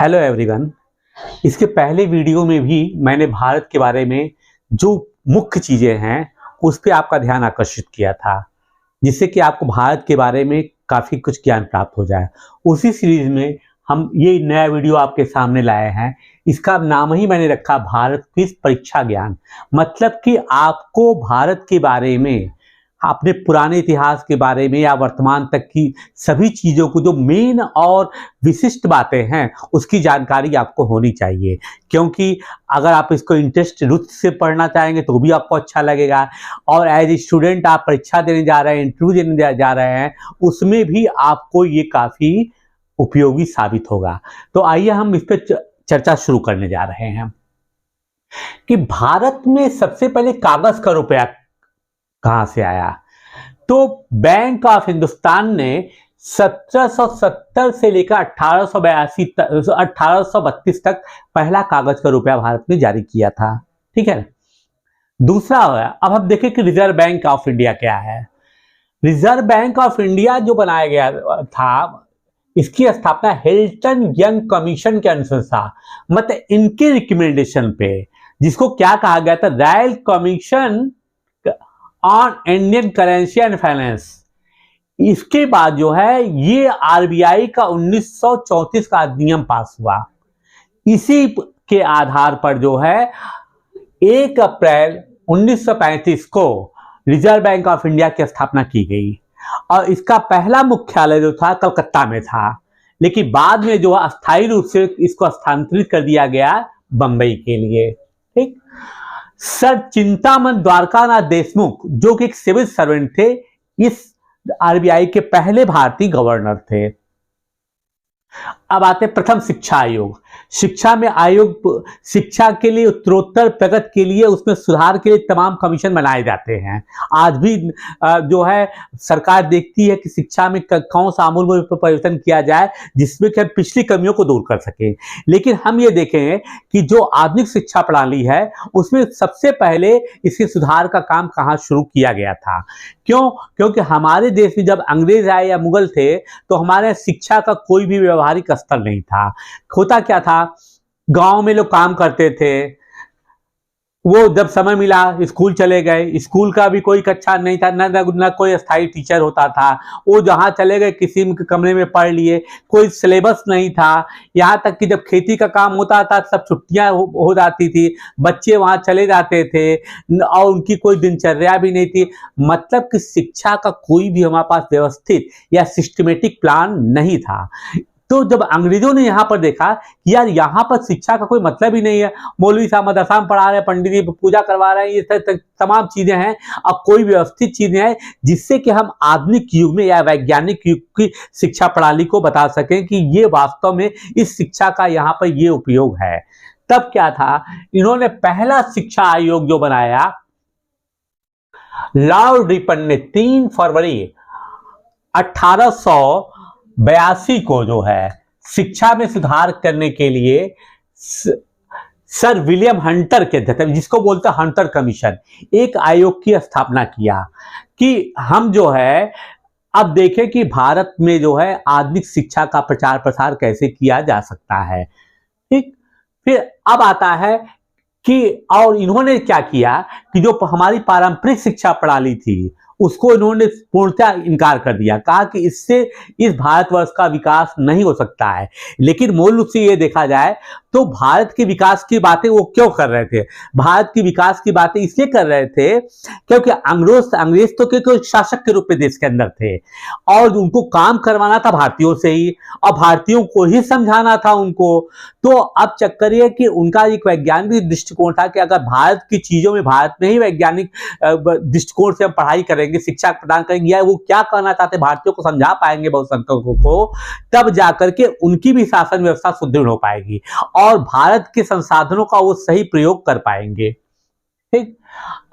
Hello everyone. इसके पहले video में भी मैंने भारत के बारे में जो मुख्य चीज़ें हैं उस पर आपका ध्यान आकर्षित किया था, जिससे कि आपको भारत के बारे में काफ़ी कुछ ज्ञान प्राप्त हो जाए। उसी सीरीज में हम ये नया वीडियो आपके सामने लाए हैं। इसका नाम ही मैंने रखा भारत क्विज परीक्षा ज्ञान। मतलब कि आपको भारत के बारे में, अपने पुराने इतिहास के बारे में या वर्तमान तक की सभी चीज़ों को, जो मेन और विशिष्ट बातें हैं, उसकी जानकारी आपको होनी चाहिए। क्योंकि अगर आप इसको इंटरेस्ट रुचि से पढ़ना चाहेंगे तो भी आपको अच्छा लगेगा, और एज ए स्टूडेंट आप परीक्षा देने जा रहे हैं, इंटरव्यू देने जा रहे हैं, उसमें भी आपको ये काफ़ी उपयोगी साबित होगा। तो आइए हम इस पर चर्चा शुरू करने जा रहे हैं कि भारत में सबसे पहले कागज का रुपया कहां से आया। तो बैंक ऑफ हिंदुस्तान ने 1770 से लेकर 1832 तक पहला कागज का रुपया भारत में जारी किया था। ठीक है। दूसरा है, अब हम देखें कि रिजर्व बैंक ऑफ इंडिया क्या है। रिजर्व बैंक ऑफ इंडिया जो बनाया गया था, इसकी स्थापना हिल्टन यंग कमीशन के अनुसार, मतलब इनके रिकमेंडेशन पे, जिसको क्या कहा गया था, royal commission on Indian currency and finance. इसके बाद जो है ये आरबीआई का 1934 का अधिनियम पास हुआ। इसी के आधार पर जो है 1 अप्रैल 1935 को रिजर्व बैंक ऑफ इंडिया की स्थापना की गई, और इसका पहला मुख्यालय जो था कलकत्ता में था, लेकिन बाद में जो अस्थायी रूप से इसको स्थानांतरित कर दिया गया बंबई के लिए। ठीक। सर चिंतामन द्वारकानाथ देशमुख, जो कि एक सिविल सर्वेंट थे, इस आरबीआई के पहले भारतीय गवर्नर थे। अब आते प्रथम शिक्षा आयोग। शिक्षा में आयोग शिक्षा के लिए, उत्तरोत्तर प्रगति के लिए, उसमें सुधार के लिए तमाम कमीशन बनाए जाते हैं। आज भी जो है सरकार देखती है कि शिक्षा में कौन सा आमूल परिवर्तन किया जाए जिसमें कि हम पिछली कमियों को दूर कर सकें। लेकिन हम ये देखें कि जो आधुनिक शिक्षा प्रणाली है उसमें सबसे पहले इसके सुधार का काम कहाँ शुरू किया गया था। क्यों? क्योंकि हमारे देश में जब अंग्रेज आए या मुगल थे तो हमारे शिक्षा का कोई भी व्यवहारिक स्तर नहीं था। होता क्या था, गांव में लोग काम करते थे, वो जब समय मिला स्कूल चले गए। स्कूल का भी कोई कक्षा नहीं था, न कोई स्थायी टीचर होता था। वो जहाँ चले गए किसी के कमरे में पढ़ लिए, कोई सिलेबस नहीं था। यहाँ तक कि जब खेती का काम होता था सब छुट्टियाँ हो जाती थी, बच्चे वहाँ चले जाते थे और उनकी कोई दिनचर्या भी नहीं थी। मतलब कि शिक्षा का कोई भी हमारे पास व्यवस्थित या सिस्टमेटिक प्लान नहीं था। तो जब अंग्रेजों ने यहाँ पर देखा कि यार यहाँ पर शिक्षा का कोई मतलब ही नहीं है, मौलवी साहब मदरसा में पढ़ा रहे हैं, पंडित जी पूजा करवा रहे हैं, ये तमाम चीजें हैं, अब कोई व्यवस्थित चीजें हैं जिससे कि हम आधुनिक युग में या वैज्ञानिक युग की शिक्षा प्रणाली को बता सकें कि ये वास्तव में इस शिक्षा का यहाँ पर ये उपयोग है। तब क्या था, इन्होंने पहला शिक्षा आयोग जो बनाया, लॉर्ड रिपन ने 3 फरवरी 1882 को जो है शिक्षा में सुधार करने के लिए सर विलियम हंटर के अध्यक्षता में, जिसको बोलते हैं हंटर कमीशन, एक आयोग की स्थापना किया कि हम जो है अब देखें कि भारत में जो है आधुनिक शिक्षा का प्रचार प्रसार कैसे किया जा सकता है। ठीक। फिर अब आता है कि और इन्होंने क्या किया कि जो हमारी पारंपरिक शिक्षा प्रणाली थी उसको इन्होंने पूर्णतः इनकार कर दिया, कहा कि इससे इस भारतवर्ष का विकास नहीं हो सकता है। लेकिन मूल रूप से ये देखा जाए तो भारत के विकास की बातें वो क्यों कर रहे थे? भारत के विकास की बातें इसलिए कर रहे थे क्योंकि अंग्रेज तो क्योंकि शासक के रूप में देश के अंदर थे और उनको काम करवाना था भारतीयों से ही, और भारतीयों को ही समझाना था उनको। तो अब चक्कर ये कि उनका एक वैज्ञानिक दृष्टिकोण था कि अगर भारत की चीजों में, भारत में ही वैज्ञानिक दृष्टिकोण से हम पढ़ाई करेंगे, शिक्षा प्रदान करेंगे, या वो क्या कहना चाहते भारतीयों को समझा पाएंगे बहुसंख्यकों को, तब जाकर के उनकी भी शासन व्यवस्था सुदृढ़ हो पाएगी और भारत के संसाधनों का वो सही प्रयोग कर पाएंगे। ठीक।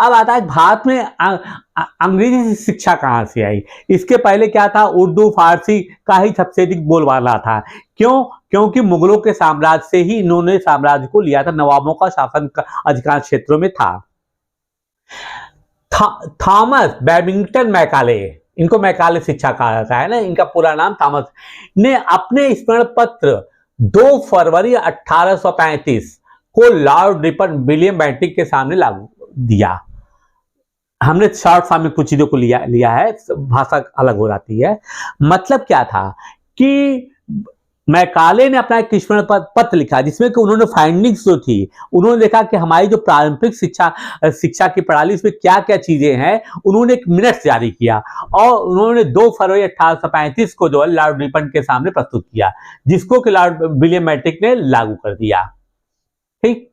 अब आता है भारत में अंग्रेजी शिक्षा कहां से आई। इसके पहले क्या था, उर्दू फारसी का ही सबसे अधिक बोलबाला था। क्यों? क्योंकि मुगलों के साम्राज्य से ही इन्होंने साम्राज्य को लिया था, नवाबों का शासन अधिकांश क्षेत्रों में था। थॉमस बैबिंगटन मैकाले, इनको मैकाले शिक्षा कहा जाता है ना, इनका पूरा नाम थॉमस, ने अपने स्मरण पत्र 2 फरवरी 1835 को लॉर्ड रिपन विलियम बेंटिक के सामने लागू दिया। हमने शॉर्ट फॉर्म में कुछ चीजों को लिया है, भाषा अलग हो जाती है। मतलब क्या था कि मैकाले ने अपना एक किस्मत पत्र लिखा जिसमें कि उन्होंने फाइंडिंग्स जो थी, उन्होंने देखा कि हमारी जो पारंपरिक शिक्षा की प्रणाली इसमें क्या क्या चीजें हैं, उन्होंने एक मिनट जारी किया और उन्होंने 2 फरवरी 1835 को जो है लॉर्ड रिपन के सामने प्रस्तुत किया, जिसको कि लॉर्ड विलियम बेंटिक ने लागू कर दिया। ठीक,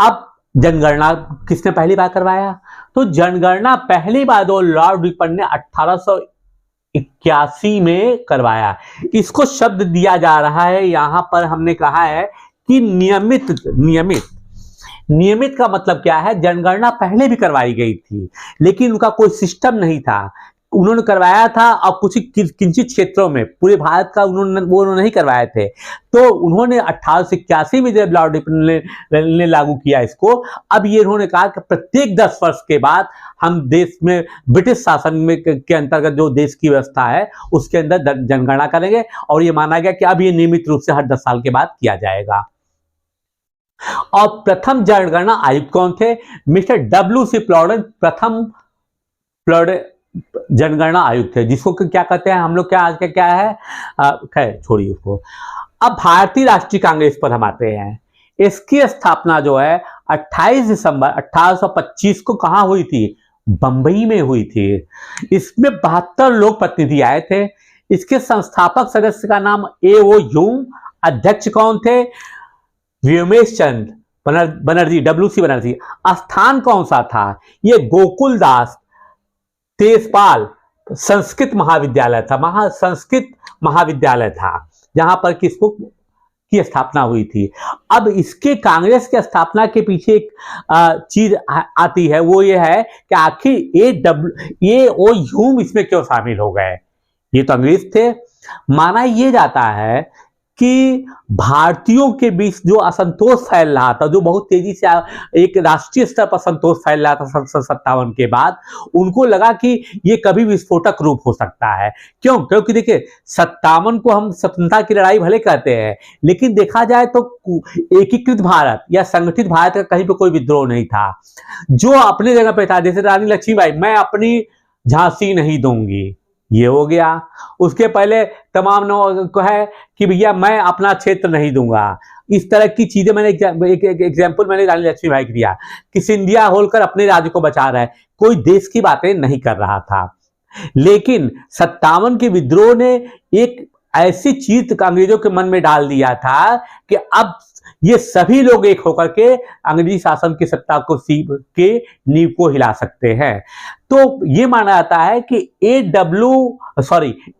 अब जनगणना किसने पहली बार करवाया? तो जनगणना पहली बार जो लॉर्ड रिपन ने 1881 में करवाया। इसको शब्द दिया जा रहा है, यहां पर हमने कहा है कि नियमित। नियमित का मतलब क्या है? जनगणना पहले भी करवाई गई थी लेकिन उनका कोई सिस्टम नहीं था। उन्होंने करवाया था और कुछ किंचित क्षेत्रों में, पूरे भारत का उन्होंने नहीं करवाए थे। तो उन्होंने 1881 में जब लॉर्ड रिपन ने लागू किया इसको, अब ये उन्होंने कहा कि प्रत्येक 10 वर्ष के बाद हम देश में ब्रिटिश शासन में के अंतर्गत जो देश की व्यवस्था है उसके अंदर जनगणना करेंगे और ये माना गया कि अब ये नियमित रूप से हर 10 साल के बाद किया जाएगा। और प्रथम जनगणना आयुक्त कौन थे? Mister W.C. प्लॉडेन प्रथम जनगणना आयुक्त थे, जिसको क्या कहते हैं हम लोग, क्या आज का क्या है, खैर छोड़िए उसको। अब भारतीय राष्ट्रीय कांग्रेस पर हम आते हैं। इसकी स्थापना जो है 28 दिसंबर 1825 को कहां हुई थी? बंबई में हुई थी। इसमें 72 लोक प्रतिनिधि आए थे। इसके संस्थापक सदस्य का नाम A.O. ह्यूम, अध्यक्ष कौन थे? व्योमेश चंद बनर्जी, W.C. बनर्जी। स्थान कौन सा था? ये गोकुल दास तेजपाल संस्कृत महाविद्यालय था, संस्कृत महाविद्यालय था जहां पर किसको की स्थापना हुई थी। अब इसके कांग्रेस की स्थापना के पीछे एक चीज आती है, वो ये है कि आखिर A.O. ह्यूम इसमें क्यों शामिल हो गए? ये तो अंग्रेज थे। माना ये जाता है कि भारतीयों के बीच जो असंतोष फैल रहा था, जो बहुत तेजी से एक राष्ट्रीय स्तर पर संतोष फैल रहा था 57 के बाद, उनको लगा कि ये कभी विस्फोटक रूप हो सकता है। क्यों? क्योंकि देखिए 57 को हम स्वतंत्रता की लड़ाई भले कहते हैं, लेकिन देखा जाए तो एकीकृत भारत या संगठित भारत का कहीं पर कोई विद्रोह नहीं था। जो अपने जगह पे था, जैसे रानी लक्ष्मीबाई, मैं अपनी झांसी नहीं दूंगी, ये हो गया। उसके पहले तमाम को है कि भैया मैं अपना क्षेत्र नहीं दूंगा। इस तरह की चीजें मैंने एक एग्जाम्पल मैंने रानी लक्ष्मीबाई को दिया कि सिंधिया होलकर अपने राज्य को बचा रहा है, कोई देश की बातें नहीं कर रहा था। लेकिन 57 के विद्रोह ने एक ऐसी चीज अंग्रेजों के मन में डाल दिया था कि अब ये सभी लोग एक होकर के अंग्रेजी शासन की सत्ता को के नींव को हिला सकते हैं। तो ये माना जाता है कि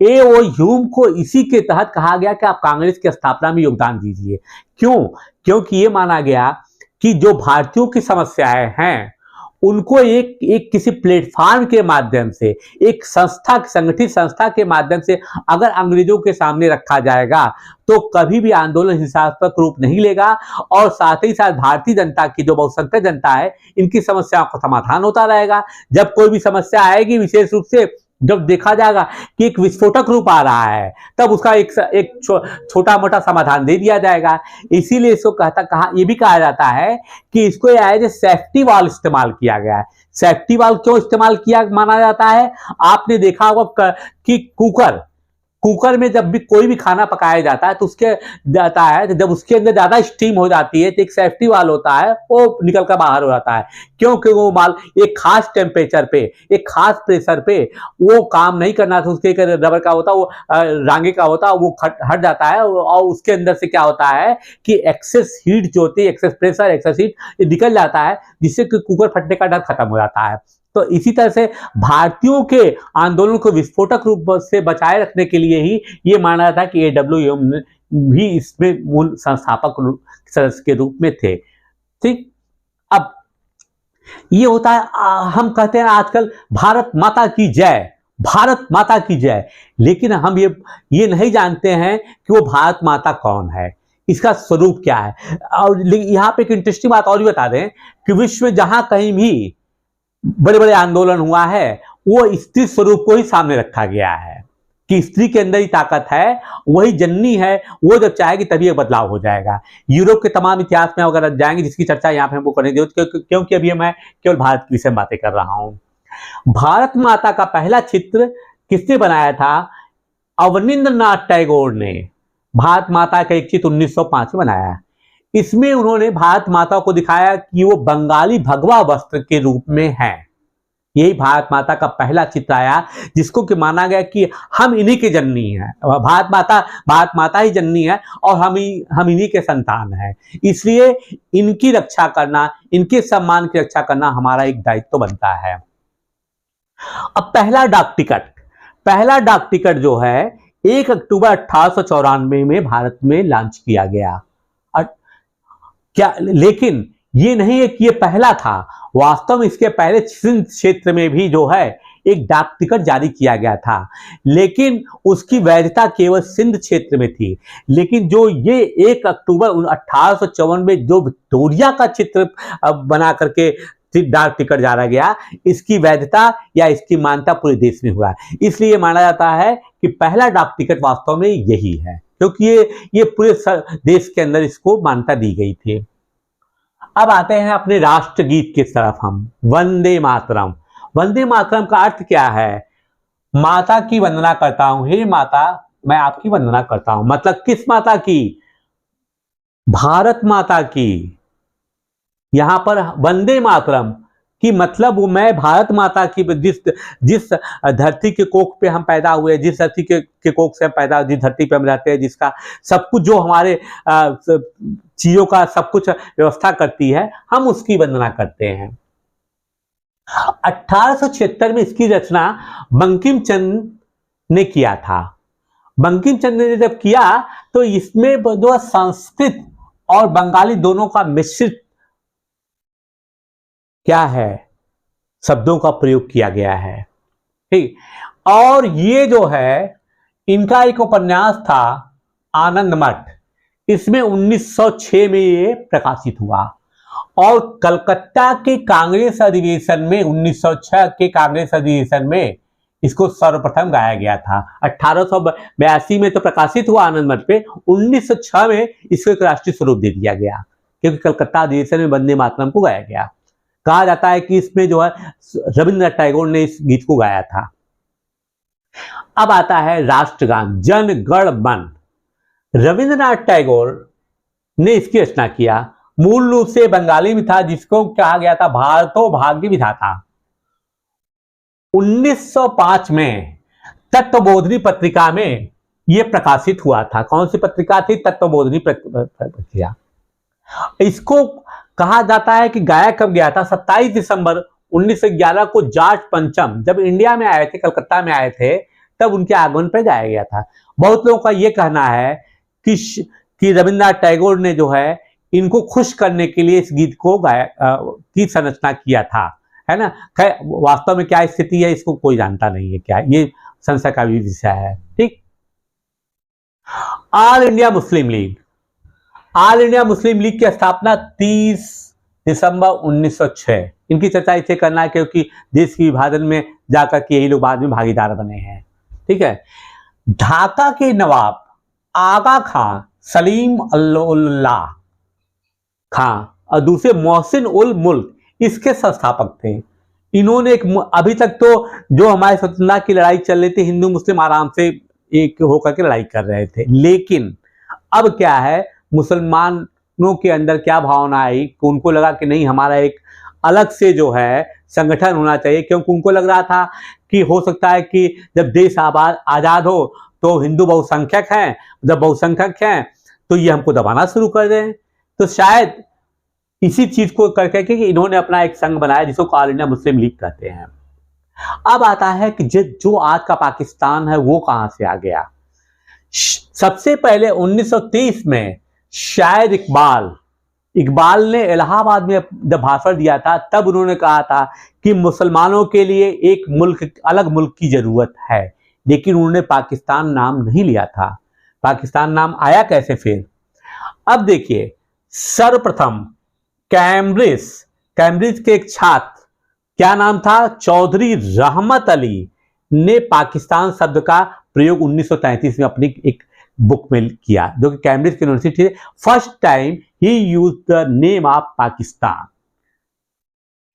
A.O. ह्यूम को इसी के तहत कहा गया कि आप कांग्रेस की स्थापना में योगदान दीजिए। क्यों? क्योंकि ये माना गया कि जो भारतीयों की समस्याएं हैं उनको एक किसी प्लेटफॉर्म के माध्यम से, एक संस्था, संगठित संस्था के माध्यम से अगर अंग्रेजों के सामने रखा जाएगा तो कभी भी आंदोलन हिंसात्मक रूप नहीं लेगा और साथ ही साथ भारतीय जनता की जो बहुसंख्यक जनता है इनकी समस्याओं का समाधान होता रहेगा। जब कोई भी समस्या आएगी, विशेष रूप से जब देखा जाएगा कि एक विस्फोटक रूप आ रहा है, तब उसका एक छोटा मोटा समाधान दे दिया जाएगा। इसीलिए इसको ये भी कहा जाता है कि इसको एज ए सेफ्टी वॉल इस्तेमाल किया गया है। सेफ्टी वॉल क्यों इस्तेमाल किया माना जाता है? आपने देखा होगा कि कुकर में जब भी कोई भी खाना पकाया जाता है तो उसके जाता है, तो जब उसके अंदर ज्यादा स्टीम हो जाती है तो एक सेफ्टी वाल होता है, वो निकल कर बाहर हो जाता है। क्योंकि वो माल एक खास टेम्परेचर पे, एक खास प्रेशर पे वो काम नहीं करना था, उसके रबर का होता, वो रांगे का होता, वो हट जाता है और उसके अंदर से क्या होता है कि एक्सेस हीट जो होती है, एक्सेस प्रेशर, एक्सेस हीट निकल जाता है, जिससे कि कुकर फटने का डर खत्म हो जाता है। तो इसी तरह से भारतीयों के आंदोलन को विस्फोटक रूप से बचाए रखने के लिए ही ये माना था कि A.W. ह्यूम भी इसमें मूल संस्थापक सदस्य के रूप में थे। ठीक, अब ये होता है, हम कहते हैं आजकल भारत माता की जय, भारत माता की जय, लेकिन हम ये नहीं जानते हैं कि वो भारत माता कौन है, इसका स्वरूप क्या है। और यहाँ पे एक इंटरेस्टिंग बात और भी बता दें कि विश्व में जहां कहीं भी बड़े बड़े आंदोलन हुआ है वो स्त्री स्वरूप को ही सामने रखा गया है। कि स्त्री के अंदर ही ताकत है, वही जननी है, वो जब चाहेगी तभी एक बदलाव हो जाएगा। यूरोप के तमाम इतिहास में अगर जाएंगे, जिसकी चर्चा यहाँ पे हमको करने की जरूरत, क्योंकि अभी मैं केवल भारत की विषय में बातें कर रहा हूँ। भारत माता का पहला चित्र किसने बनाया था? अवनींद्रनाथ टैगोर ने भारत माता का एक चित्र 1905 में बनाया। इसमें उन्होंने भारत माता को दिखाया कि वो बंगाली भगवा वस्त्र के रूप में है। यही भारत माता का पहला चित्र आया, जिसको कि माना गया कि हम इन्हीं के जननी हैं, भारत माता ही जननी है और हम इन्हीं के संतान हैं। इसलिए इनकी रक्षा करना, इनके सम्मान की रक्षा करना हमारा एक दायित्व बनता है। अब पहला डाक टिकट जो है 1 अक्टूबर 1894 में भारत में लॉन्च किया गया। लेकिन ये नहीं है कि ये पहला था, वास्तव में इसके पहले सिंध क्षेत्र में भी जो है एक डाक टिकट जारी किया गया था, लेकिन उसकी वैधता केवल सिंध क्षेत्र में थी। लेकिन जो ये 1 अक्टूबर 1854 में जो विक्टोरिया का चित्र बना करके डाक टिकट जाना गया, इसकी वैधता या इसकी मान्यता पूरे देश में हुआ। इसलिए माना जाता है कि पहला डाक टिकट वास्तव में यही है, क्योंकि ये पूरे देश के अंदर इसको मान्यता दी गई थी। अब आते हैं अपने राष्ट्रगीत की तरफ हम। वंदे मातरम। वंदे मातरम का अर्थ क्या है? माता की वंदना करता हूं, हे माता मैं आपकी वंदना करता हूं। मतलब किस माता की? भारत माता की। यहां पर वंदे मातरम कि मतलब वो मैं भारत माता की, जिस धरती के कोख पे हम पैदा हुए, जिस धरती के कोख से हम पैदा, जिस धरती पे हम रहते हैं, जिसका सब कुछ, जो हमारे चीजों का सब कुछ व्यवस्था करती है, हम उसकी वंदना करते हैं। 1876 में इसकी रचना बंकिम चंद्र ने किया था। बंकिम चंद्र ने जब किया तो इसमें जो संस्कृत और बंगाली दोनों का मिश्रित क्या है, शब्दों का प्रयोग किया गया है। ठीक। और ये जो है इनका एक उपन्यास था आनंद मठ, इसमें 1906 में ये प्रकाशित हुआ और कलकत्ता के कांग्रेस अधिवेशन में 1906 के कांग्रेस अधिवेशन में इसको सर्वप्रथम गाया गया था। 1882 में तो प्रकाशित हुआ आनंद मठ पे, 1906 में इसको एक राष्ट्रीय स्वरूप दे दिया गया, क्योंकि कलकत्ता अधिवेशन में वंदे मातरम को गाया गया। कहा जाता है कि इसमें जो है रविंद्रनाथ टैगोर ने इस गीत को गाया था। अब आता है राष्ट्रगान जन गण मन। रविंद्रनाथ टैगोर ने इसकी रचना किया। मूल रूप से बंगाली में था, जिसको कहा गया था भारतो भाग्य विधाता। 1905 में तत्वबोधिनी पत्रिका में यह प्रकाशित हुआ था। कौन सी पत्रिका थी? तत्वबोधिनी पत्रिका। इसको कहा जाता है कि गाया कब गया था? 27 दिसंबर 1911 को जॉर्ज पंचम जब इंडिया में आए थे, कलकत्ता में आए थे, तब उनके आगमन पर गाया गया था। बहुत लोगों का यह कहना है कि रविंद्रनाथ टैगोर ने जो है इनको खुश करने के लिए इस गीत को की संरचना किया था, है ना। वास्तव में क्या स्थिति है इसको कोई जानता नहीं है, क्या ये संशय का भी विषय है। ठीक। All India Muslim league. All India Muslim league की स्थापना 30 दिसंबर 1906। इनकी चर्चा इसे करना है क्योंकि देश के विभाजन में जाकर के यही लोग बाद में भागीदार बने हैं। ठीक है। ढाका के नवाब आगा खां सलीम उल्लाह खां और दूसरे मोहसिन उल मुल्क इसके संस्थापक थे। इन्होंने अभी तक तो जो हमारे स्वतंत्रता की लड़ाई चल रही थी, हिंदू मुस्लिम आराम से एक होकर के लड़ाई कर रहे थे, लेकिन अब क्या है, मुसलमानों के अंदर क्या भावना आई कि उनको लगा कि नहीं, हमारा एक अलग से जो है संगठन होना चाहिए, क्योंकि उनको लग रहा था कि हो सकता है कि जब देश आजाद हो तो हिंदू बहुसंख्यक हैं, जब बहुसंख्यक हैं तो ये हमको दबाना शुरू कर दें। तो शायद इसी चीज को करके कि इन्होंने अपना एक संघ बनाया जिसको ऑल इंडिया मुस्लिम लीग कहते हैं। अब आता है कि जो आज का पाकिस्तान है वो कहां से आ गया। सबसे पहले 1923 में शायद इकबाल ने इलाहाबाद में जब भाषण दिया था, तब उन्होंने कहा था कि मुसलमानों के लिए एक अलग मुल्क की जरूरत है, लेकिन उन्होंने पाकिस्तान नाम नहीं लिया था। पाकिस्तान नाम आया कैसे फिर? अब देखिए, सर्वप्रथम कैम्ब्रिज के एक छात्र, क्या नाम था, चौधरी रहमत अली ने पाकिस्तान शब्द का प्रयोग 1933 में अपनी एक बुक में किया, जो कि Cambridge university first time he use the name of Pakistan,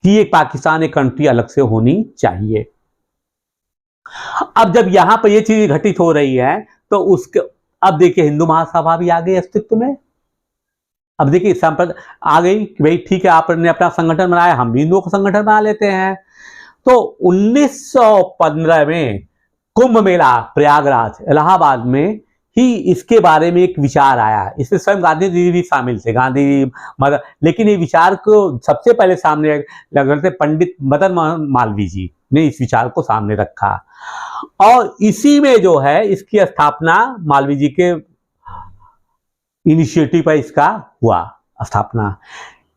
कि एक पाकिस्तान एक कंट्री अलग से होनी चाहिए। अब जब यहां पर ये चीज घटित हो रही है तो उसके अब देखिए हिंदू महासभा भी आ गई अस्तित्व में। अब देखिए संप्रदाय आ गई कि भाई ठीक है, आपने अपना संगठन बनाया, हम भी हिंदुओं को संगठन बना लेते हैं। तो 1915 में कुंभ मेला प्रयागराज इलाहाबाद में ही इसके बारे में एक विचार आया। इसमें स्वयं गांधी जी भी शामिल थे, गांधी मदन, लेकिन ये विचार को सबसे पहले सामने लग थे पंडित मदन मोहन मालवीय जी ने इस विचार को सामने रखा, और इसी में जो है इसकी स्थापना मालवीय जी के इनिशिएटिव पर इसका हुआ स्थापना।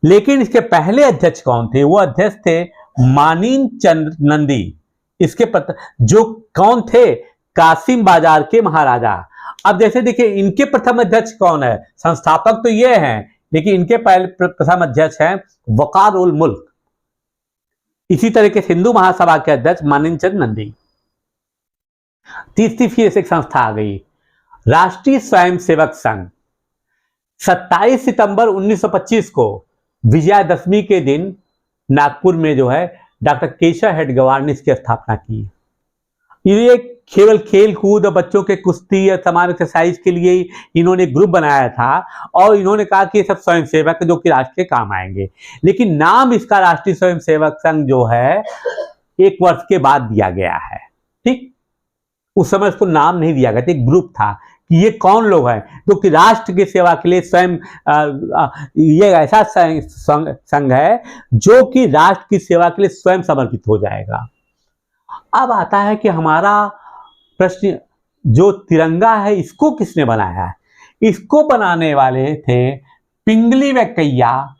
लेकिन इसके पहले अध्यक्ष कौन थे? वो अध्यक्ष थे मानिन चंद नंदी। इसके जो कौन थे? कासिम बाजार के महाराजा। अब जैसे देखिए इनके प्रथम अध्यक्ष कौन है? संस्थापक तो ये हैं, लेकिन इनके पहले प्रथम अध्यक्ष हैं वकार उल मुल्क। इसी तरह के हिंदू महासभा के अध्यक्ष मानिनचंद नंदी। तीसरी फिर एक संस्था आ गई, राष्ट्रीय स्वयंसेवक संघ। 27 सितंबर 1925 को विजयादशमी के दिन नागपुर में जो है डॉक्टर केशव हेडगेवार ने इसकी स्थापना की। ये केवल खेल कूद और बच्चों के कुश्ती या समान एक्सरसाइज के लिए इन्होंने ग्रुप बनाया था, और इन्होंने कहा कि ये सब स्वयंसेवक जो कि राष्ट्र के काम आएंगे। लेकिन नाम इसका राष्ट्रीय स्वयंसेवक संघ जो है 1 वर्ष के बाद दिया गया है। ठीक, उस समय उसको नाम नहीं दिया गया था, एक ग्रुप था कि ये कौन लोग हैं जो कि राष्ट्र की सेवा के लिए स्वयं ये ऐसा संघ है जो कि राष्ट्र की सेवा के लिए स्वयं समर्पित हो जाएगा। अब आता है कि हमारा प्रश्न, जो तिरंगा है इसको किसने बनाया है? इसको बनाने वाले थे पिंगली वेंकैया,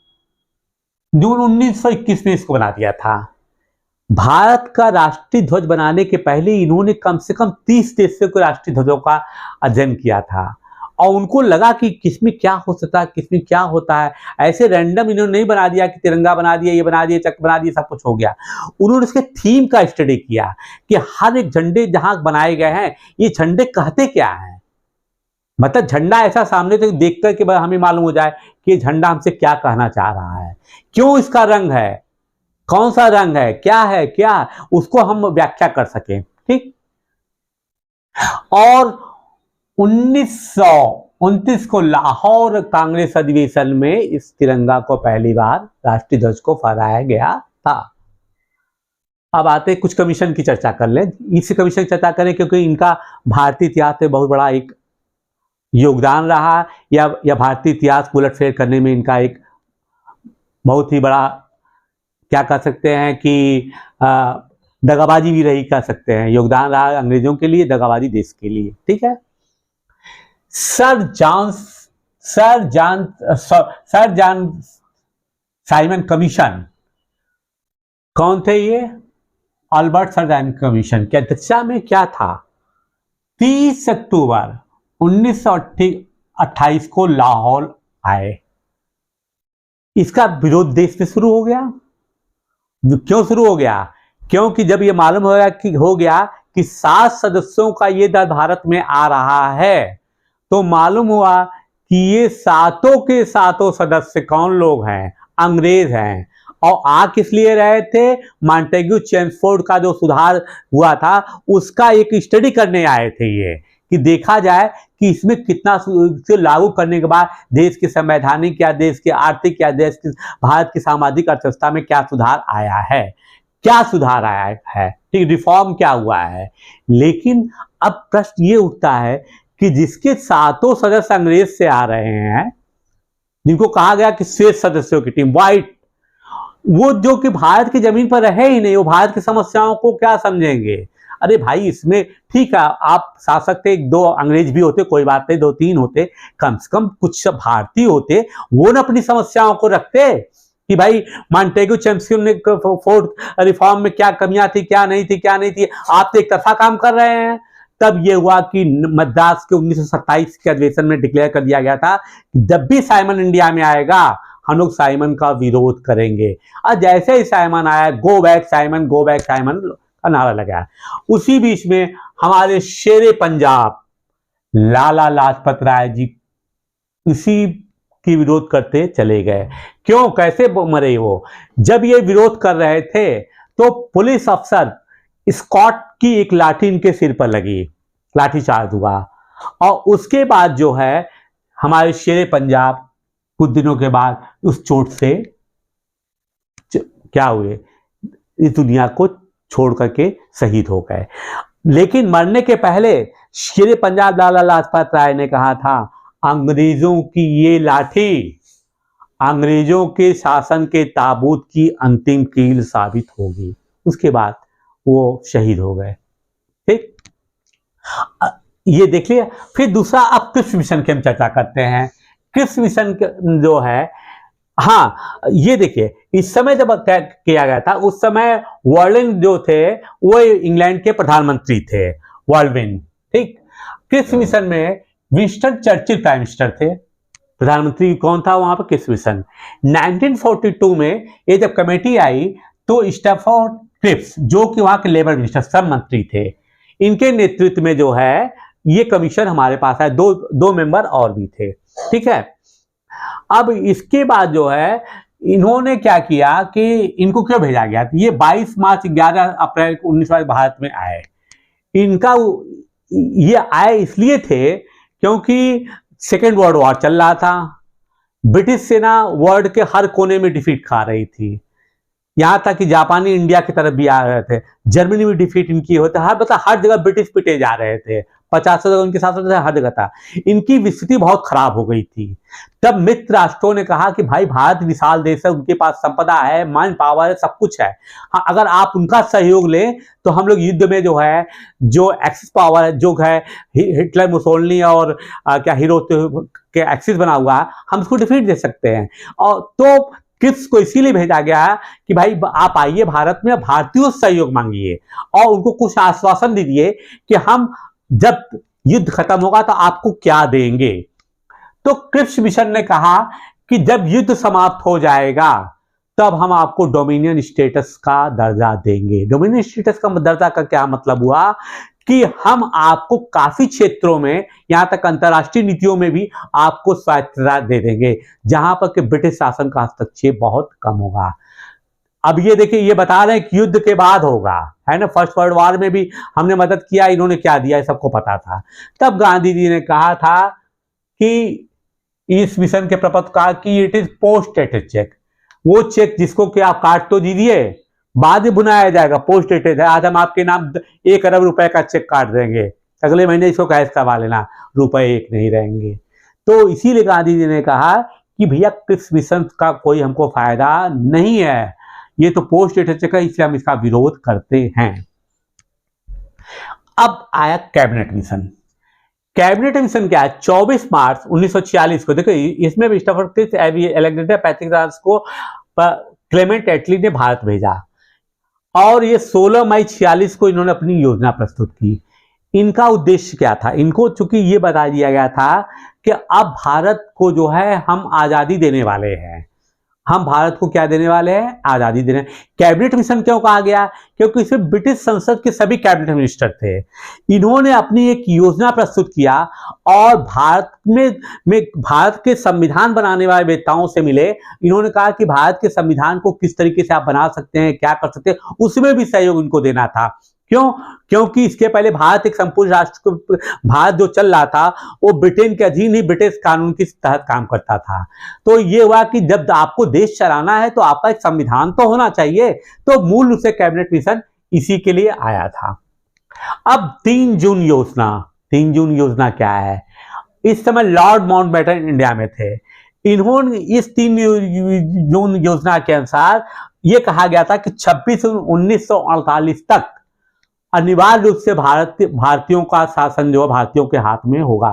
जो 1921 में इसको बना दिया था। भारत का राष्ट्रीय ध्वज बनाने के पहले इन्होंने कम से कम 30 देशों के राष्ट्रीय ध्वजों का अध्ययन किया था, और उनको लगा कि किसमें क्या हो सकता है, किसमें क्या होता है। ऐसे रैंडम इन्होंने नहीं बना दिया कि तिरंगा बना दिया, ये बना दिया, चक्र बना दिया, सब कुछ हो गया। उन्होंने उसके थीम का स्टडी किया कि हर एक झंडे जहां बनाए गए हैं ये झंडे कहते क्या हैं। मतलब झंडा ऐसा सामने से देख कर के हमें मालूम हो जाए कि झंडा हमसे क्या कहना चाह रहा है, क्यों इसका रंग है, कौन सा रंग है, क्या उसको हम व्याख्या कर सकें। ठीक, और 1929 को लाहौर कांग्रेस अधिवेशन में इस तिरंगा को पहली बार राष्ट्रीय ध्वज को फहराया गया था। अब आते कुछ कमीशन की चर्चा कर लें। इस कमीशन की चर्चा करें क्योंकि इनका भारतीय इतिहास में बहुत बड़ा एक योगदान रहा, या भारतीय इतिहास को उलटफेर करने में इनका एक बहुत ही बड़ा, क्या कह सकते हैं कि दगाबाजी भी रही, कह सकते हैं, योगदान रहा अंग्रेजों के लिए, दगाबाजी देश के लिए। ठीक है, सर जॉन साइमन कमीशन कौन थे? ये अल्बर्ट सर साइमन कमीशन की अध्यक्षता में क्या था? 30 अक्टूबर 1928 को लाहौर आए। इसका विरोध देश में शुरू हो गया। क्यों शुरू हो गया? क्योंकि जब ये मालूम हो गया कि 7 सदस्यों का ये दल भारत में आ रहा है, तो मालूम हुआ कि ये सातों के सातों सदस्य कौन लोग हैं? अंग्रेज हैं। और आ किस लिए रहे थे? मॉन्टेग्यू चेम्सफोर्ड का जो सुधार हुआ था उसका एक स्टडी करने आए थे, ये कि देखा जाए कि इसमें कितना से लागू करने के बाद देश के संवैधानिक या देश के आर्थिक या देश की भारत की सामाजिक अर्थव्यवस्था में क्या सुधार आया है, क्या सुधार आया है, ठीक, रिफॉर्म क्या हुआ है। लेकिन अब प्रश्न ये उठता है कि जिसके सातों सदस्य अंग्रेज से आ रहे हैं, जिनको कहा गया कि श्वेत सदस्यों की टीम, व्हाइट, वो जो कि भारत की जमीन पर रहे ही नहीं, वो भारत की समस्याओं को क्या समझेंगे? अरे भाई, इसमें ठीक है आप शासक थे, 2 अंग्रेज भी होते, कोई बात नहीं, 2-3 होते, कम से कम कुछ भारतीय होते, वो न अपनी समस्याओं को रखते कि भाई मॉन्टेग्यू चेम्सफोर्ड रिफॉर्म में क्या कमियां थी, क्या नहीं थी। आप तो एक तरफा काम कर रहे हैं। तब यह हुआ कि मद्रास के 1927 के अधिवेशन में डिक्लेयर कर दिया गया था कि जब भी साइमन इंडिया में आएगा हम लोग साइमन का विरोध करेंगे। और जैसे ही साइमन आया, गो बैक साइमन का नारा लगा। उसी बीच में हमारे शेरे पंजाब लाला लाजपत राय जी इसी की विरोध करते चले गए। क्यों, कैसे मरे वो? जब ये विरोध कर रहे थे तो पुलिस अफसर स्कॉट की एक लाठी इनके सिर पर लगी, लाठी चार्ज हुआ, और उसके बाद जो है हमारे शेरे पंजाब कुछ दिनों के बाद उस चोट से क्या हुए, इस दुनिया को छोड़ करके शहीद हो गए। लेकिन मरने के पहले शेरे पंजाब लाला लाजपत राय ने कहा था, अंग्रेजों की ये लाठी अंग्रेजों के शासन के ताबूत की अंतिम कील साबित होगी। उसके बाद वो शहीद हो गए। ठीक, ये देख लिया। फिर दूसरा, अब क्रिप्स मिशन की हम चर्चा करते हैं। क्रिप्स मिशन जो है, हाँ ये देखिए, इस समय जब किया गया था उस समय वर्लिन जो थे वो इंग्लैंड के प्रधानमंत्री थे, वर्लिन। ठीक, क्रिप्स मिशन में विंस्टन चर्चिल प्राइम मिनिस्टर थे, प्रधानमंत्री कौन था वहां पर? Cripps mission. 1942 में ये जब कमेटी आई तो स्टैफोर्ड क्रिप्स जो कि वहां के लेबर मिनिस्टर, श्रम मंत्री थे, इनके नेतृत्व में जो है ये कमीशन हमारे पास है। दो मेंबर और भी थे। ठीक है, अब इसके बाद जो है इन्होंने क्या किया कि इनको क्यों भेजा गया? ये 22 मार्च 11 अप्रैल 1922 भारत में आए। इनका ये आए इसलिए थे क्योंकि सेकेंड वर्ल्ड वॉर चल रहा था, ब्रिटिश सेना वर्ल्ड के हर कोने में डिफीट खा रही थी, यहां तक कि जापानी इंडिया की तरफ भी आ रहे थे, जर्मनी में डिफीट इनकी होते, हर जगह ब्रिटिश पिटे जा रहे थे, 50 जगह उनके साथ हर जगह था। इनकी स्थिति बहुत खराब हो गई थी। तब मित्र राष्ट्रों ने कहा कि भाई भारत विशाल देश है, उनके पास संपदा है, मैन पावर है, सब कुछ है, हाँ अगर आप उनका सहयोग लें तो हम लोग युद्ध में जो है, जो एक्सिस पावर है, जो है हिटलर मुसोलिनी और क्या हीरो के एक्सिस बना हुआ है, हम उसको डिफीट दे सकते हैं। और तो क्रिप्स को इसीलिए भेजा गया कि भाई आप आइए भारत में, भारतीयों से सहयोग मांगिए और उनको कुछ आश्वासन दीजिए कि हम जब युद्ध खत्म होगा तो आपको क्या देंगे। तो क्रिप्स मिशन ने कहा कि जब युद्ध समाप्त हो जाएगा तब हम आपको डोमिनियन स्टेटस का दर्जा देंगे। डोमिनियन स्टेटस का दर्जा का क्या मतलब हुआ कि हम आपको काफी क्षेत्रों में, यहां तक अंतरराष्ट्रीय नीतियों में भी आपको स्वायत्तता दे देंगे, जहां पर कि ब्रिटिश शासन का हस्तक्षेप बहुत कम होगा। अब ये देखिए, ये बता रहे हैं कि युद्ध के बाद होगा, है ना। फर्स्ट वर्ल्ड वॉर में भी हमने मदद किया, इन्होंने क्या दिया सबको पता था। तब गांधी जी ने कहा था कि इस मिशन के प्रपत्र कहा कि it is post dated cheque, वो चेक जिसको कि आप काट तो दीजिए, बाद में बुनाया जाएगा, पोस्ट डेटेड है। आज हम आपके नाम 1 अरब रुपए का चेक काट देंगे, अगले महीने इसको कैश करवा लेना, रुपए एक नहीं रहेंगे। तो इसीलिए गांधी जी ने कहा कि भैया क्रिप्स मिशन का कोई हमको फायदा नहीं है, ये तो पोस्ट डेटेड चेक है, इसलिए हम इसका विरोध करते हैं। अब आया कैबिनेट मिशन। कैबिनेट मिशन क्या है? 24 मार्च 1946 को, देखो इसमें भी स्टैफोर्ड क्रिप्स, अलेक्जेंडर पैट्रिक रास को क्लेमेंट एटली ने भारत भेजा, और ये 16 मई 46 को इन्होंने अपनी योजना प्रस्तुत की। इनका उद्देश्य क्या था? इनको चूंकि ये बता दिया गया था कि अब भारत को जो है हम आजादी देने वाले हैं, हम भारत को क्या देने वाले हैं? आजादी देने। कैबिनेट मिशन क्यों कहा गया? क्योंकि इसमें ब्रिटिश संसद के सभी कैबिनेट मिनिस्टर थे। इन्होंने अपनी एक योजना प्रस्तुत किया और भारत में भारत के संविधान बनाने वाले नेताओं से मिले। इन्होंने कहा कि भारत के संविधान को किस तरीके से आप बना सकते हैं, क्या कर सकते हैं, उसमें भी सहयोग इनको देना था। क्यों? क्योंकि इसके पहले भारत एक संपूर्ण राष्ट्र, भारत जो चल रहा था वो ब्रिटेन के अधीन ही ब्रिटिश कानून के तहत काम करता था। तो ये हुआ कि जब आपको देश चलाना है तो आपका एक संविधान तो होना चाहिए, तो मूल रूप से कैबिनेट मिशन इसी के लिए आया था। अब 3 जून योजना, 3 जून योजना क्या है? इस समय लॉर्ड माउंटबेटन इंडिया में थे। इन्होंने इस 3 जून योजना के अनुसार यह कहा गया था कि 26 जून 1948 तक अनिवार्य रूप से भारतीयों का शासन जो है भारतीयों के हाथ में होगा,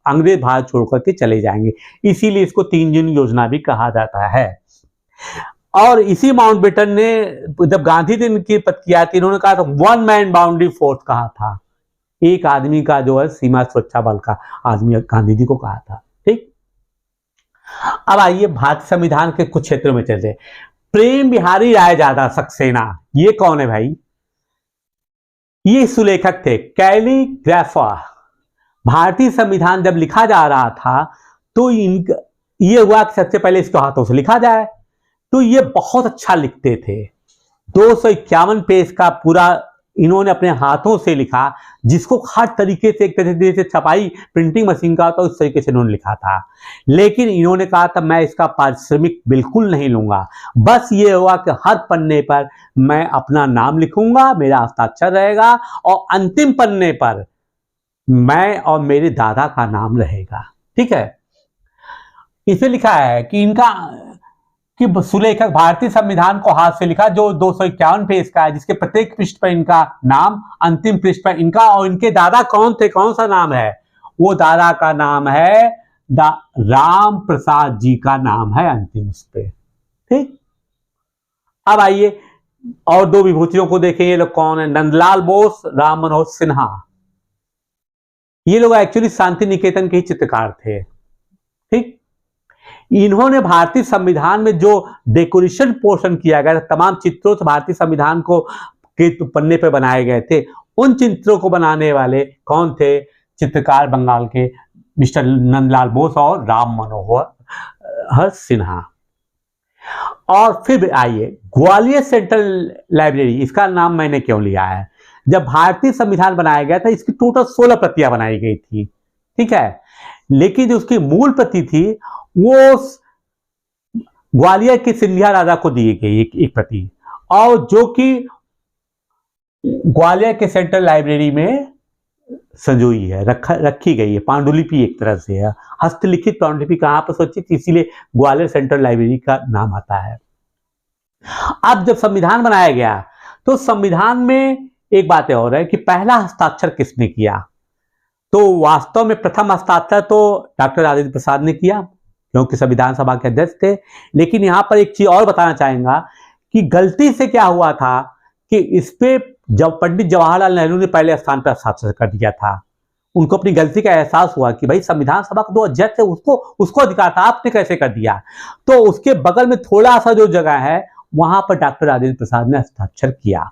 अंग्रेज भारत छोड़कर के चले जाएंगे, इसीलिए इसको 3 जून योजना भी कहा जाता है। और इसी माउंटबेटन ने जब गांधी जी की किया थी, इन्होंने कहा था 1 मैन बाउंड्री फोर्स कहा था, एक आदमी का जो है सीमा सुरक्षा बल का आदमी गांधी जी को कहा था। ठीक, अब आइए भारतीय संविधान के कुछ क्षेत्रों में चलते। प्रेम बिहारी राय जादा सक्सेना, ये कौन है भाई? ये सुलेखक थे कैलीग्राफा। भारतीय संविधान जब लिखा जा रहा था तो ये हुआ कि सबसे पहले इसको हाथों से लिखा जाए, तो ये बहुत अच्छा लिखते थे। 251 पेज का पूरा इन्होंने अपने हाथों से लिखा, जिसको हर तरीके से, एक तरीके से छपाई प्रिंटिंग मशीन का होता है उस तरीके से इन्होंने लिखा था। लेकिन इन्होंने कहा था मैं इसका पारिश्रमिक बिल्कुल नहीं लूंगा, बस ये हुआ कि हर पन्ने पर मैं अपना नाम लिखूंगा, मेरा हस्ताक्षर रहेगा, और अंतिम पन्ने पर मैं और मेरे दादा का नाम रहेगा। ठीक है, इसमें लिखा है कि इनका कि सुलेखक भारतीय संविधान को हाथ से लिखा, जो 251 पेज का है, जिसके प्रत्येक पृष्ठ पर इनका नाम, अंतिम पृष्ठ पर इनका, और इनके दादा कौन थे, कौन सा नाम है, वो दादा का नाम है राम प्रसाद जी का नाम है अंतिम उस पे। ठीक, अब आइए और दो विभूतियों को देखें। ये लोग कौन है, नंदलाल बोस, राम मनोहर सिन्हा। ये लोग एक्चुअली शांति निकेतन के ही चित्रकार थे। ठीक, इन्होंने भारतीय संविधान में जो डेकोरेशन पोर्शन किया गया, तमाम चित्रों से भारतीय संविधान को के पन्ने पे बनाए गए थे, उन चित्रों को बनाने वाले कौन थे, चित्रकार बंगाल के मिस्टर नंदलाल बोस और राम मनोहर सिन्हा। और फिर आइए ग्वालियर सेंट्रल लाइब्रेरी, इसका नाम मैंने क्यों लिया है, जब भारतीय संविधान बनाया गया था इसकी टोटल 16 प्रतियां बनाई गई थी। ठीक है, लेकिन जो उसकी मूल प्रति थी वो ग्वालियर के सिंधिया राजा को दी गई एक प्रति, और जो कि ग्वालियर के सेंट्रल लाइब्रेरी में संजोई है, रखी गई है। पांडुलिपि एक तरह से है, हस्तलिखित पांडुलिपि कहां पर सोचिए, इसीलिए ग्वालियर सेंट्रल लाइब्रेरी का नाम आता है। अब जब संविधान बनाया गया तो संविधान में एक बात और है कि पहला हस्ताक्षर किसने किया, तो वास्तव में प्रथम हस्ताक्षर तो डॉक्टर राजेंद्र प्रसाद ने किया, क्योंकि संविधान सभा के अध्यक्ष थे। लेकिन यहां पर एक चीज और बताना चाहेंगा कि गलती से क्या हुआ था कि इस पे जब पंडित जवाहरलाल नेहरू ने पहले स्थान पर हस्ताक्षर कर दिया था, उनको अपनी गलती का एहसास हुआ कि भाई संविधान सभा का जो अध्यक्ष है उसको अधिकार था, आपने कैसे कर दिया। तो उसके बगल में थोड़ा सा जो जगह है वहां पर डॉक्टर राजेंद्र प्रसाद ने हस्ताक्षर किया।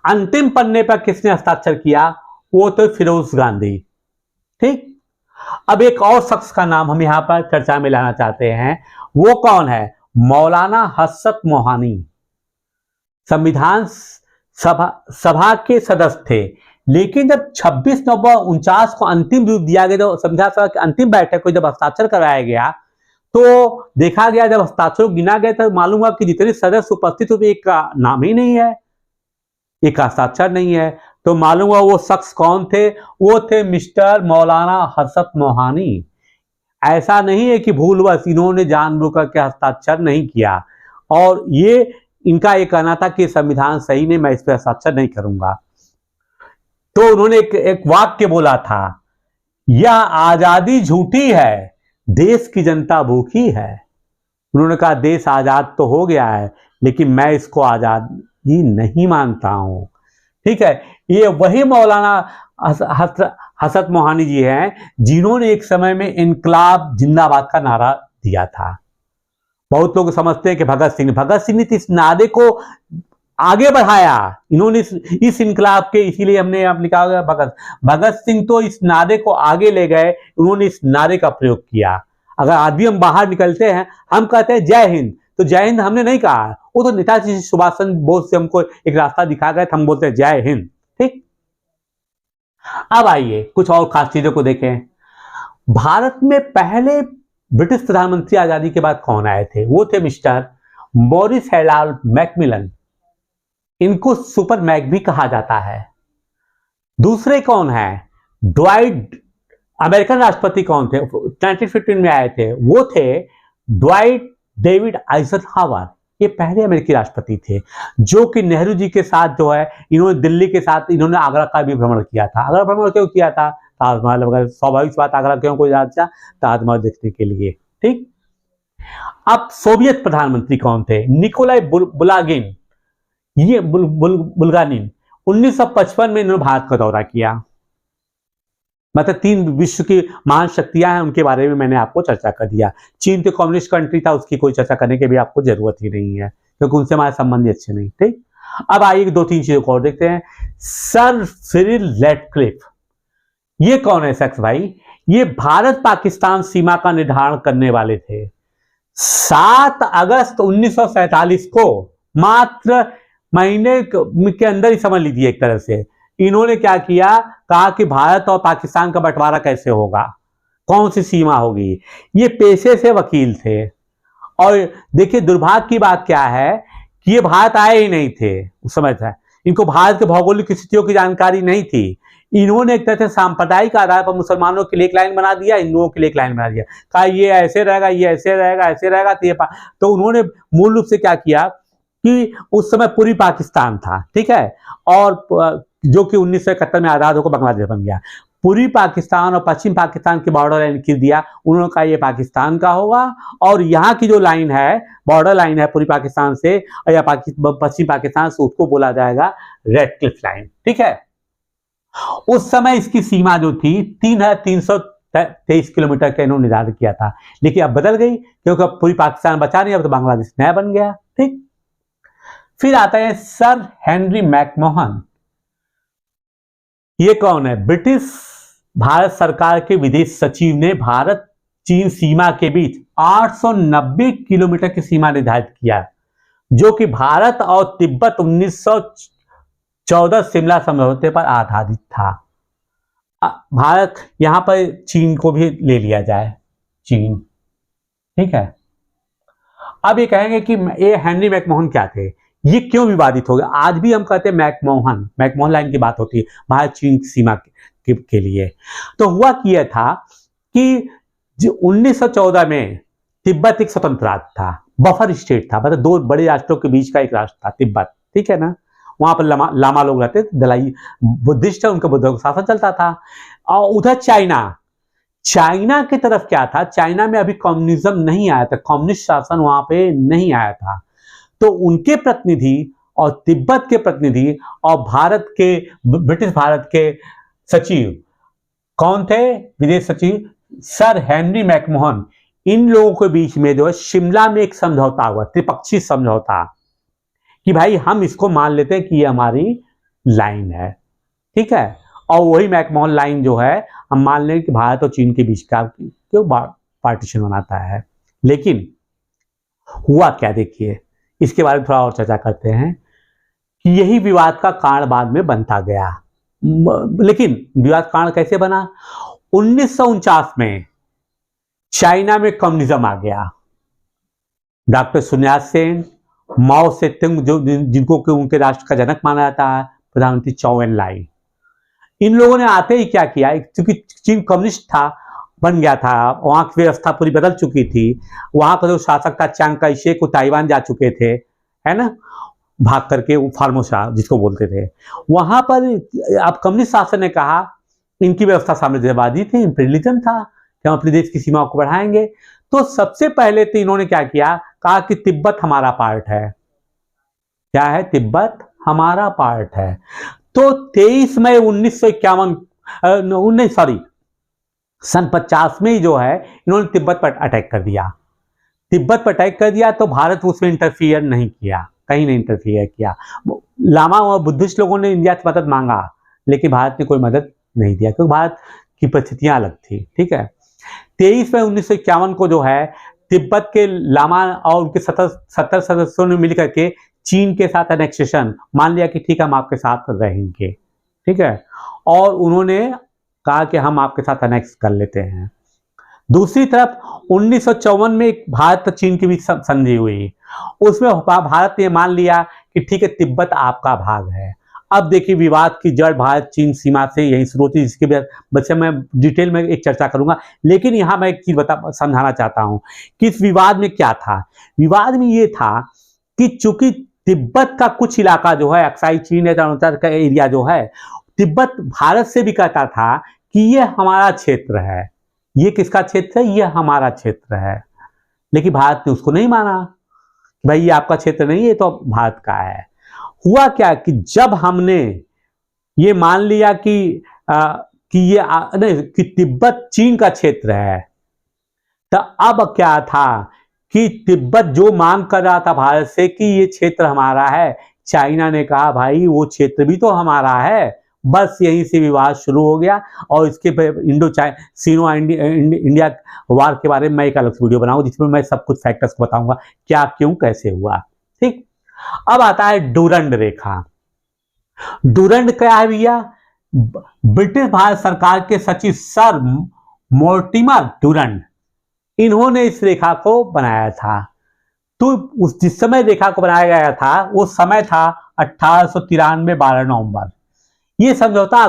अंतिम पन्ने पर किसने हस्ताक्षर किया, वो तो फिरोज गांधी। ठीक, अब एक और शख्स का नाम हम यहां पर चर्चा में लाना चाहते हैं, वो कौन है, मौलाना हसरत मोहानी। संविधान सभा के सदस्य थे, लेकिन जब 26 नवंबर 49 को अंतिम रूप दिया गया, तो संविधान सभा की अंतिम बैठक को जब हस्ताक्षर कराया गया तो देखा गया, जब हस्ताक्षर गिना गया तो मालूम हुआ कि जितने सदस्य उपस्थित हुए एक का नाम ही नहीं है, एक हस्ताक्षर नहीं है। तो मालूम हुआ वो शख्स कौन थे, वो थे मिस्टर मौलाना हसरत मोहानी। ऐसा नहीं है कि भूलवश इन्होंने जानबूझकर के हस्ताक्षर नहीं किया, और ये इनका ये कहना था कि संविधान सही नहीं, मैं इस पर हस्ताक्षर नहीं करूंगा। तो उन्होंने एक वाक्य बोला था, यह आजादी झूठी है, देश की जनता भूखी है। उन्होंने कहा देश आजाद तो हो गया है, लेकिन मैं इसको आजादी नहीं मानता हूं। ठीक है, ये वही मौलाना हसरत मोहानी जी हैं जिन्होंने एक समय में इनकलाब जिंदाबाद का नारा दिया था। बहुत लोग समझते हैं कि भगत सिंह ने इस नारे को आगे बढ़ाया, इन्होंने इस इनकलाब के, इसीलिए हमने आप लिखा होगा भगत सिंह तो इस नारे को आगे ले गए, उन्होंने इस नारे का प्रयोग किया। अगर आदमी हम बाहर निकलते हैं, हम कहते हैं जय हिंद, तो जय हिंद हमने नहीं कहा, वो तो नेताजी सुभाष चंद्र बोस से हमको एक रास्ता दिखा गए, हम बोलते हैं जय हिंद। ठीक, अब आइए कुछ और खास चीजों को देखें। भारत में पहले ब्रिटिश प्रधानमंत्री आजादी के बाद कौन आए थे, वो थे मिस्टर मॉरिस हैलाल मैकमिलन, इनको सुपर मैक भी कहा जाता है। दूसरे कौन है, ड्वाइट, अमेरिकन राष्ट्रपति कौन थे 1915 में आए थे, वो थे ड्वाइट डेविड आइजनहावर। ये पहले अमेरिकी राष्ट्रपति थे, जो कि नेहरू जी के साथ जो है, इन्होंने दिल्ली के साथ इन्होंने आगरा का भी भ्रमण किया था। आगरा भ्रमण क्यों किया था, ताजमहल वगैरह, स्वाभाविक बात, आगरा क्यों कोई जाता, ताजमहल देखने के लिए। ठीक, अब सोवियत प्रधानमंत्री कौन थे, निकोलाई बुलागिन, ये बुल्गानिन। 1955 में इन्होंने भारत का दौरा किया। मतलब 3 विश्व की महान शक्तियां हैं, उनके बारे में मैंने आपको चर्चा कर दिया। चीन तो कम्युनिस्ट कंट्री था, उसकी कोई चर्चा करने की भी आपको जरूरत ही नहीं है, क्योंकि उनसे हमारे संबंध अच्छे नहीं। ठीक, अब आइए दो तीन चीजों को और देखते हैं। सर सिरिल रैटक्लिफ, ये कौन है शख्स भाई? ये भारत पाकिस्तान सीमा का निर्धारण करने वाले थे। 7 अगस्त 1947 को, मात्र महीने के अंदर ही समझ लीजिए एक तरह से, इन्होंने क्या किया, कहा कि भारत और पाकिस्तान का बंटवारा कैसे होगा, कौन सी सीमा होगी। ये पेशे से वकील थे। और देखिए दुर्भाग्य की बात क्या है कि ये भारत आए ही नहीं थे उस समय था। इनको भारत के भौगोलिक स्थितियों की जानकारी नहीं थी। इन्होंने एक तरह से सांप्रदायिक आधार पर मुसलमानों के लिए एक लाइन बना दिया, हिंदुओं के लिए एक लाइन बना दिया, कहा ये ऐसे रहेगा, ये ऐसे रहेगा, ऐसे रहेगा। तो उन्होंने मूल रूप से क्या किया कि उस समय पूरी पाकिस्तान था, ठीक है, और जो कि 1971 में आजाद होकर बांग्लादेश बन गया। पूर्वी पाकिस्तान और पश्चिम पाकिस्तान की बॉर्डर लाइन खींच दिया। उन्होंने कहा ये पाकिस्तान का होगा, और यहाँ की जो लाइन है, बॉर्डर लाइन है पूर्वी पाकिस्तान से या पश्चिम पाकिस्तान से, उसको बोला जाएगा रैटक्लिफ लाइन, ठीक है। उस समय इसकी सीमा जो थी 3323 किलोमीटर का इन्होंने निर्धारित किया था, लेकिन अब बदल गई क्योंकि अब पूरी पाकिस्तान बचा नहीं, अब तो बांग्लादेश नया बन गया, ठीक। फिर आता है सर हेनरी मैकमोहन। ये कौन है? ब्रिटिश भारत सरकार के विदेश सचिव ने भारत चीन सीमा के बीच 890 किलोमीटर की सीमा निर्धारित किया, जो कि भारत और तिब्बत 1914 शिमला समझौते पर आधारित था। भारत यहां पर चीन को भी ले लिया जाए, चीन, ठीक है। अब ये कहेंगे कि ये हेनरी मैकमोहन क्या थे, ये क्यों विवादित हो गया? आज भी हम कहते हैं मैकमोहन लाइन की बात होती है भारत चीन सीमा के लिए। तो हुआ कि यह था कि 1914 में तिब्बत एक स्वतंत्र राज्य था, बफर स्टेट था, मतलब दो बड़े राष्ट्रों के बीच का एक राष्ट्र था तिब्बत, ठीक है ना। वहां पर लामा लोग रहते थे, दलाई बुद्धिस्ट है, उनका बुद्ध का शासन चलता था। और उधर चाइना की तरफ क्या था, चाइना में अभी कम्युनिज्म नहीं आया था, कम्युनिस्ट शासन वहां पे नहीं आया था। तो उनके प्रतिनिधि और तिब्बत के प्रतिनिधि और ब्रिटिश भारत के सचिव कौन थे, विदेश सचिव? Sir Henry McMahon. इन लोगों के बीच में जो है शिमला में एक समझौता हुआ, त्रिपक्षीय समझौता, कि भाई हम इसको मान लेते हैं कि ये हमारी लाइन है, ठीक है। और वही मैकमोहन लाइन जो है हम मान लें कि भारत और चीन के बीच का क्यों पार्टीशन बनाता है। लेकिन हुआ क्या, देखिए इसके बारे में थोड़ा और चर्चा करते हैं कि यही विवाद का कारण बाद में बनता गया। लेकिन विवाद कारण कैसे बना? 1949 में चाइना में कम्युनिज्म आ गया। डॉक्टर सुन यात सेन, माओ से तुंग, जो जिनको कि उनके राष्ट्र का जनक माना जाता है, प्रधानमंत्री चौ एन लाई, इन लोगों ने आते ही क्या किया, क्योंकि चीन कम्युनिस्ट था, बन गया था, वहां की व्यवस्था पूरी बदल चुकी थी। वहां का जो शासक था चांग काई शेक, वो ताइवान जा चुके थे, है ना, भाग करके, वो फार्मोसा जिसको बोलते थे। वहां पर अब कम्युनिस्ट शासन ने कहा, इनकी व्यवस्था साम्राज्यवादी थी, इंपीरियलिज्म था, कि हम अपने देश की सीमाओं को बढ़ाएंगे। तो सबसे पहले तो इन्होंने क्या किया, कहा कि तिब्बत हमारा पार्ट है। क्या है? तिब्बत हमारा पार्ट है। तो 23 मई 1951 सन 50 में ही जो है इन्होंने तिब्बत पर अटैक कर दिया। तिब्बत पर अटैक कर दिया तो भारत उसमें इंटरफियर नहीं किया, कहीं नहीं इंटरफियर किया। लामा और बुद्धिस्ट लोगों ने इंडिया से मदद मांगा, लेकिन भारत ने कोई मदद नहीं दिया, क्योंकि भारत की परिस्थितियां अलग थी, ठीक है। 23 मई 1951 को जो है तिब्बत के लामा और उनके 70 सदस्यों ने मिलकर के चीन के साथ एनेक्सेशन मान लिया कि ठीक है हम आपके साथ रहेंगे, ठीक है। और उन्होंने कहा कि हम आपके साथ एनेक्स कर लेते हैं। दूसरी तरफ 1954 में एक भारत और चीन के बीच संधि हुई, उसमें भारत ने मान लिया कि ठीक है तिब्बत आपका भाग है। अब देखिए विवाद की जड़ भारत चीन सीमा से यही शुरू होती है, जिसके बच्चे मैं डिटेल में एक चर्चा करूंगा। लेकिन यहां मैं एक चीज समझाना चाहता हूं कि इस विवाद में क्या था। विवाद में ये था कि चूंकि तिब्बत का कुछ इलाका जो है अक्साई चीन का एरिया जो है, तिब्बत भारत से भी कहता था कि ये हमारा क्षेत्र है, ये किसका क्षेत्र है, ये हमारा क्षेत्र है। लेकिन भारत ने उसको नहीं माना, भाई ये आपका क्षेत्र नहीं है, तो भारत का है। हुआ क्या कि जब हमने ये मान लिया कि तिब्बत चीन का क्षेत्र है, तो अब क्या था कि तिब्बत जो मांग कर रहा था भारत से कि ये क्षेत्र हमारा है, चाइना ने कहा भाई वो क्षेत्र भी तो हमारा है, बस यहीं से विवाद शुरू हो गया। और इसके सीनो इंडिया वार के बारे में मैं एक अलग वीडियो बनाऊं जिसमें मैं सब कुछ फैक्टर्स को बताऊंगा क्या क्यों कैसे हुआ। ठीक, अब आता है डूरंड रेखा। डूरंड क्या है भैया? ब्रिटिश भारत सरकार के सचिव सर मोर्टिमर डूरंड, इन्होंने इस रेखा को बनाया था। तो उस जिस समय रेखा को बनाया गया था वो समय था 1893 12 नवंबर। ये समझौता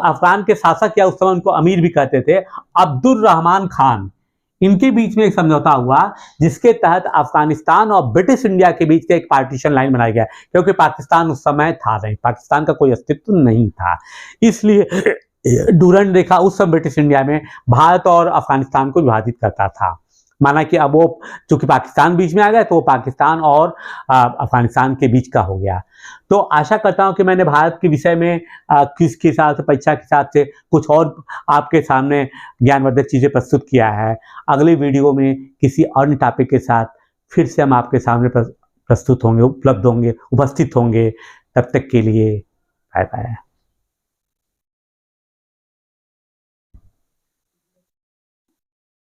अफगान के शासक या उस समय उनको अमीर भी कहते थे, अब्दुल रहमान खान, इनके बीच में एक समझौता हुआ जिसके तहत अफगानिस्तान और ब्रिटिश इंडिया के बीच एक पार्टीशन लाइन बनाया गया, क्योंकि पाकिस्तान उस समय था नहीं, पाकिस्तान का कोई अस्तित्व नहीं था। इसलिए डूरंड रेखा उस समय ब्रिटिश इंडिया में भारत और अफगानिस्तान को विभाजित करता था। माना कि अब वो चूंकि पाकिस्तान बीच में आ गया तो वो पाकिस्तान और अफगानिस्तान के बीच का हो गया। तो आशा करता हूं कि मैंने भारत के विषय में क्विज के हिसाब से, परीक्षा के हिसाब से कुछ और आपके सामने ज्ञानवर्धक चीजें प्रस्तुत किया है। अगले वीडियो में किसी अन्य टॉपिक के साथ फिर से हम आपके सामने प्रस्तुत होंगे, उपस्थित होंगे। तब तक के लिए बाय बाय।